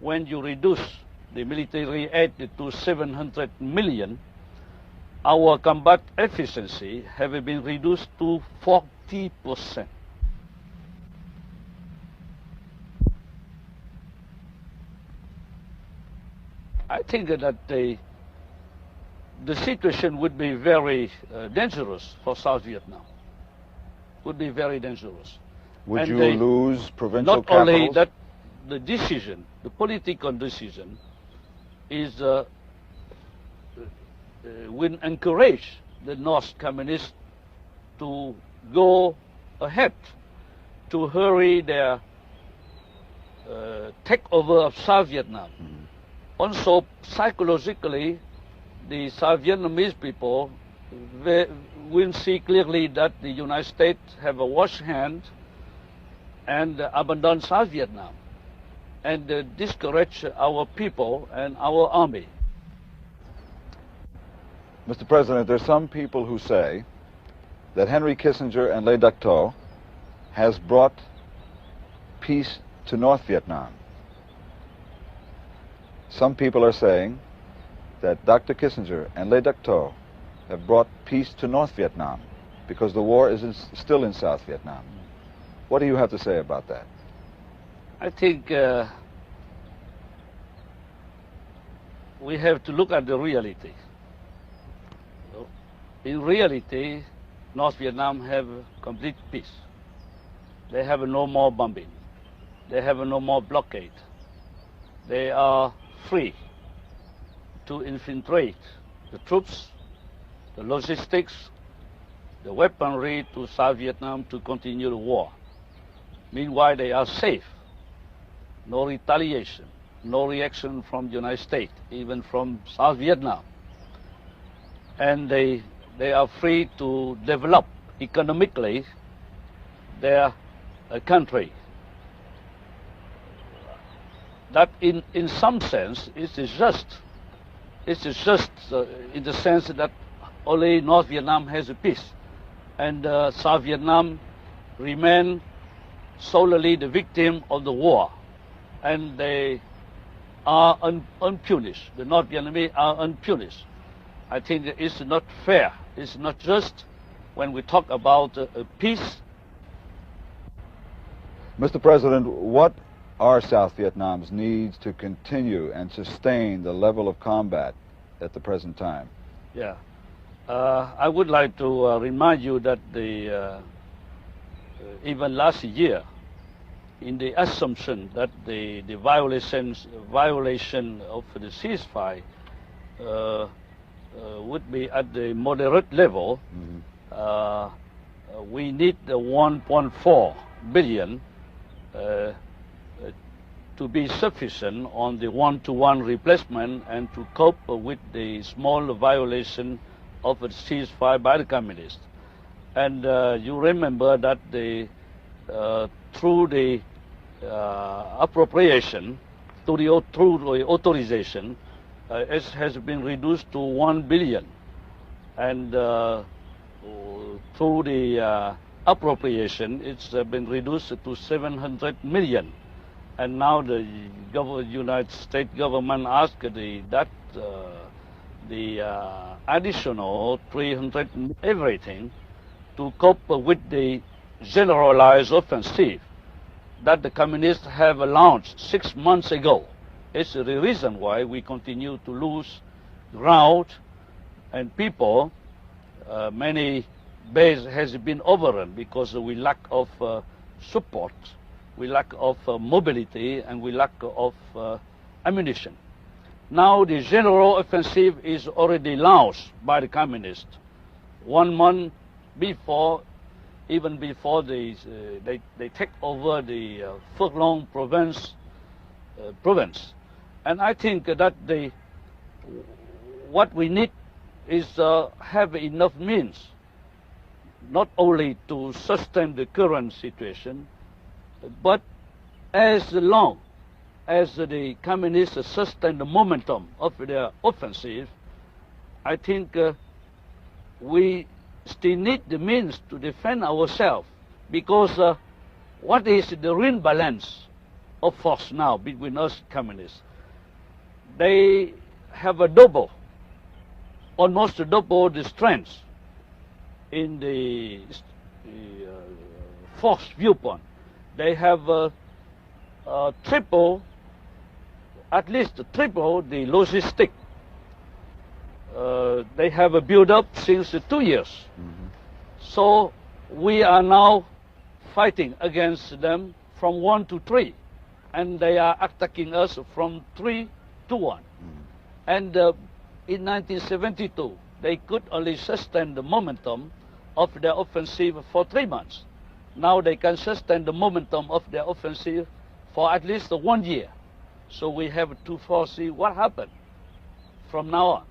when you reduce the military aid to 700 million, our combat efficiency have been reduced to 40%. I think that the situation would be very dangerous for South Vietnam. Would be very dangerous. Would And you lose provincial not only capitals? that, the decision, the political decision, is will encourage the North Communists to go ahead, to hurry their takeover of South Vietnam. Also, psychologically, the South Vietnamese people will see clearly that the United States have a wash hand and abandon South Vietnam and discourage our people and our army. Mr. President, there's some people who say that Henry Kissinger and Le Duc Tho has brought peace to North Vietnam. Some people are saying that Dr. Kissinger and Le Duc Tho have brought peace to North Vietnam because the war is still in South Vietnam. What do you have to say about that? I think we have to look at the reality. In reality, North Vietnam have complete peace. They have no more bombing. They have no more blockade. They are free to infiltrate the troops, the logistics, the weaponry to South Vietnam to continue the war. Meanwhile, they are safe. No retaliation, no reaction from the United States, even from South Vietnam. And they are free to develop economically their country. That in some sense it is just in the sense that only North Vietnam has a peace, and South Vietnam remain solely the victim of the war, and they are unpunished. The North Vietnamese are unpunished. I think it's not fair. It's not just when we talk about peace. Mr. President, what are South Vietnam's needs to continue and sustain the level of combat at the present time? Yeah. I would like to remind you that even last year, in the assumption that the violation of the ceasefire would be at the moderate level, we need 1.4 billion to be sufficient on the one-to-one replacement and to cope with the small violation of a ceasefire by the communists. And you remember that through the appropriation, through the authorization, it has been reduced to 1 billion. And through the appropriation, it's been reduced to 700 million. And now the United States government asked the additional 300 everything to cope with the generalized offensive that the communists have launched 6 months ago. It's the reason why we continue to lose ground, and people, many bases has been overrun because we lack of support, we lack of mobility, and we lack of ammunition. Now the general offensive is already launched by the communists 1 month before, even before they take over the Phuoc Long province. And I think that what we need is have enough means, not only to sustain the current situation, but as long as the communists sustain the momentum of their offensive, I think we still need the means to defend ourselves, because what is the real balance of force now between us communists. They have a double, almost double the strength in the force viewpoint. They have triple, at least triple the logistic. They have a build-up since 2 years. Mm-hmm. So we are now fighting against them from 1 to 3, and they are attacking us from 3 to 1. Mm-hmm. And in 1972, they could only sustain the momentum of their offensive for 3 months. Now they can sustain the momentum of their offensive for at least 1 year. So we have to foresee what happened from now on.